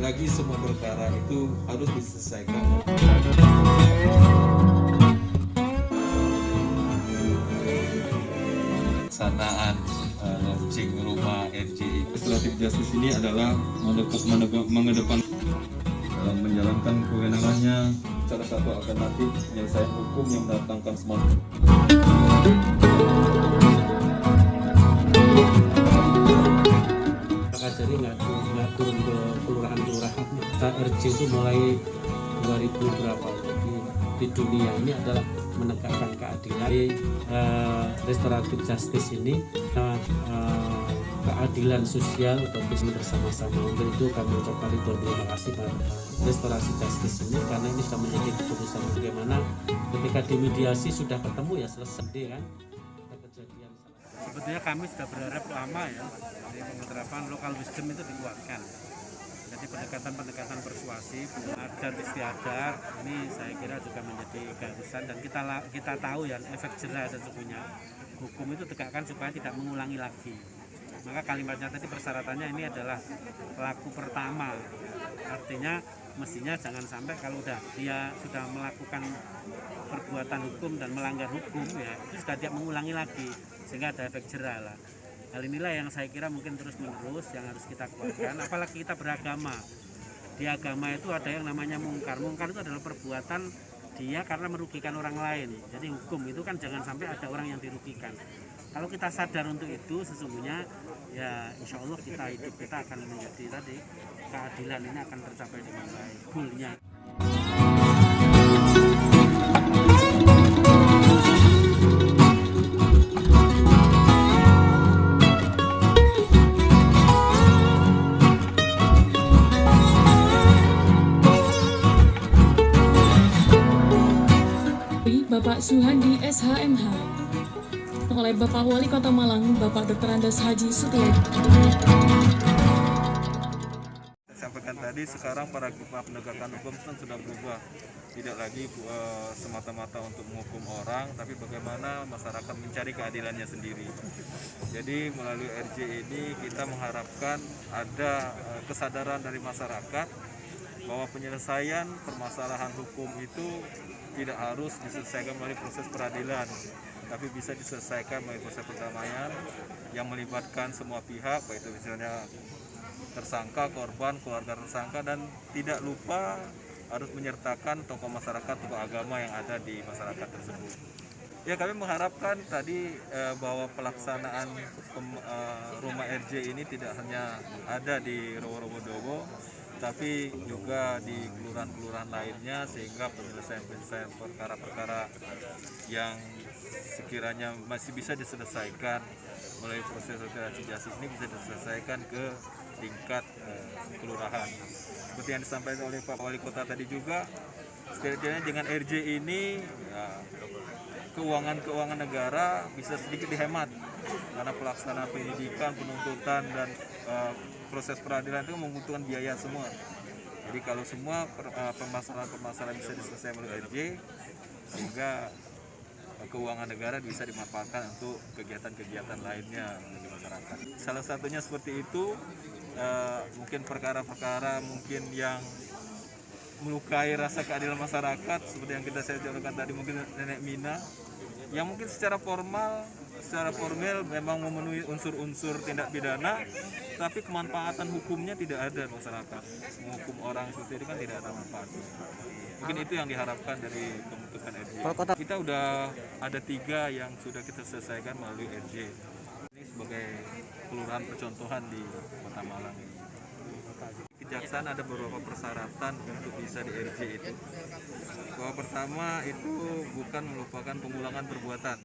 lagi semua perkara itu harus diselesaikan. Pelaksanaan launching rumah RJ Restoratif Justice ini adalah mengedepan dalam menjalankan kewenangannya salah satu alternatif penyelesaian hukum yang mendatangkan semangat. Jadi nggak turun ke kelurahan-kelurahan. RJ itu mulai 2000 berapa, jadi di dunia ini adalah menegakkan keadilan. Restoratif Justice ini keadilan sosial atau bisnis bersama-sama. Untuk itu kami ucapkan terima kasih pada Restorasi Justice ini karena ini sudah menjadi keputusan bagaimana ketika dimediasi sudah ketemu ya selesai kan kejadian. Sebetulnya kami sudah berharap lama ya dari penerapan lokal wisdom itu dikuatkan. Jadi pendekatan persuasif, adat istiadat ini saya kira juga menjadi keharusan dan kita tahu ya efek jerah sesungguhnya hukum itu tegakkan supaya tidak mengulangi lagi. Maka kalimatnya tadi persyaratannya ini adalah pelaku pertama, artinya mestinya jangan sampai kalau dia sudah melakukan perbuatan hukum dan melanggar hukum ya itu sudah tidak mengulangi lagi sehingga ada efek jerah lah. Hal inilah yang saya kira mungkin terus menerus yang harus kita kuatkan, apalagi kita beragama. Di agama itu ada yang namanya mungkar. Mungkar itu adalah perbuatan dia karena merugikan orang lain. Jadi hukum itu kan jangan sampai ada orang yang dirugikan. Kalau kita sadar untuk itu sesungguhnya ya insya Allah kita akan menjadi tadi keadilan ini akan tercapai dengan baik. Goalnya. Bapak Suhandi SHMH oleh Bapak Wali Kota Malang, Bapak Dr. Andes Haji Sutiadi. Saya sampaikan tadi, sekarang paradigma penegakan hukum kan sudah berubah, tidak lagi semata-mata untuk menghukum orang, tapi bagaimana masyarakat mencari keadilannya sendiri. Jadi melalui RJ ini kita mengharapkan ada kesadaran dari masyarakat bahwa penyelesaian permasalahan hukum itu tidak harus diselesaikan melalui proses peradilan, tapi bisa diselesaikan melalui proses perdamaian yang melibatkan semua pihak, baik itu misalnya tersangka, korban, keluarga tersangka, dan tidak lupa harus menyertakan tokoh masyarakat, tokoh agama yang ada di masyarakat tersebut. Ya, kami mengharapkan tadi bahwa pelaksanaan rumah RJ ini tidak hanya ada di Rowo-Rowo, tapi juga di kelurahan-kelurahan lainnya, sehingga penyelesaian perkara-perkara yang sekiranya masih bisa diselesaikan melalui proses restoratif justice ini bisa diselesaikan ke tingkat kelurahan. Seperti yang disampaikan oleh Pak Wali Kota tadi juga, setidaknya dengan RJ ini ya, keuangan negara bisa sedikit dihemat karena pelaksanaan penyidikan, penuntutan, dan proses peradilan itu membutuhkan biaya semua. Jadi kalau semua permasalahan bisa diselesaikan melalui RJ, sehingga keuangan negara bisa dimanfaatkan untuk kegiatan-kegiatan lainnya bagi masyarakat. Salah satunya seperti itu, mungkin perkara-perkara mungkin yang melukai rasa keadilan masyarakat, seperti yang saya contohkan tadi, mungkin nenek Mina, yang mungkin secara formil memang memenuhi unsur-unsur tindak pidana, tapi kemanfaatan hukumnya tidak ada masyarakat. Menghukum orang seperti itu kan tidak ada manfaat. Mungkin itu yang diharapkan dari pembentukan RJ. Kita udah ada 3 yang sudah kita selesaikan melalui RJ. Ini sebagai kelurahan percontohan di Kota Malang ini. Kejaksaan ada beberapa persyaratan untuk bisa di RJ itu. Bahwa pertama itu bukan merupakan pengulangan perbuatan.